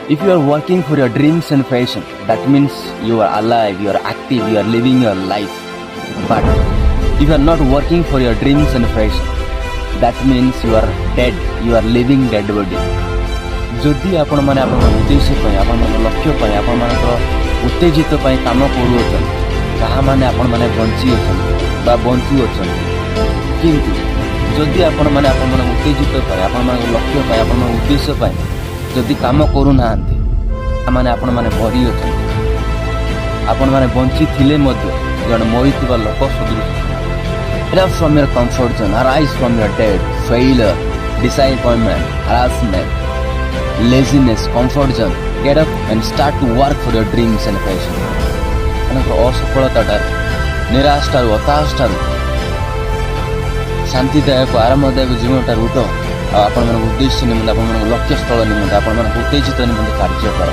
If you are working for your dreams and passion, that means you are alive, you are active, you are living your life. But if you are not working for your dreams and passion, that means you are dead, you are living dead body. जदि आपण माने आपण उद्देश्य पय आपण मन लक्ष्य पय आपण मन उत्तेजित पय काम करू अछन कहा माने आपण माने बंची अछन बा बंचू अछन किंतु जदि आपण माने आपण मन उत्तेजित पय आपण मन लक्ष्य पय आपण मन उद्देश्य पय जदि काम करू नाहंती माने आपण माने मरी अछन आपण माने बंची थिले मध्ये जण मरितबा लोक सदृश Get up from your comfort zone, arise from your dead, failure, disappointment, harassment, laziness, comfort zone. Get up and start to work for your dreams and passion. असफलता निराश हताश शांतिदायक आरामदायक जीवन उठ आपण उद्देश्य निमंते आपण लक्ष्य स्थल निमंते आपण उत्तेजित निमंते कार्य कर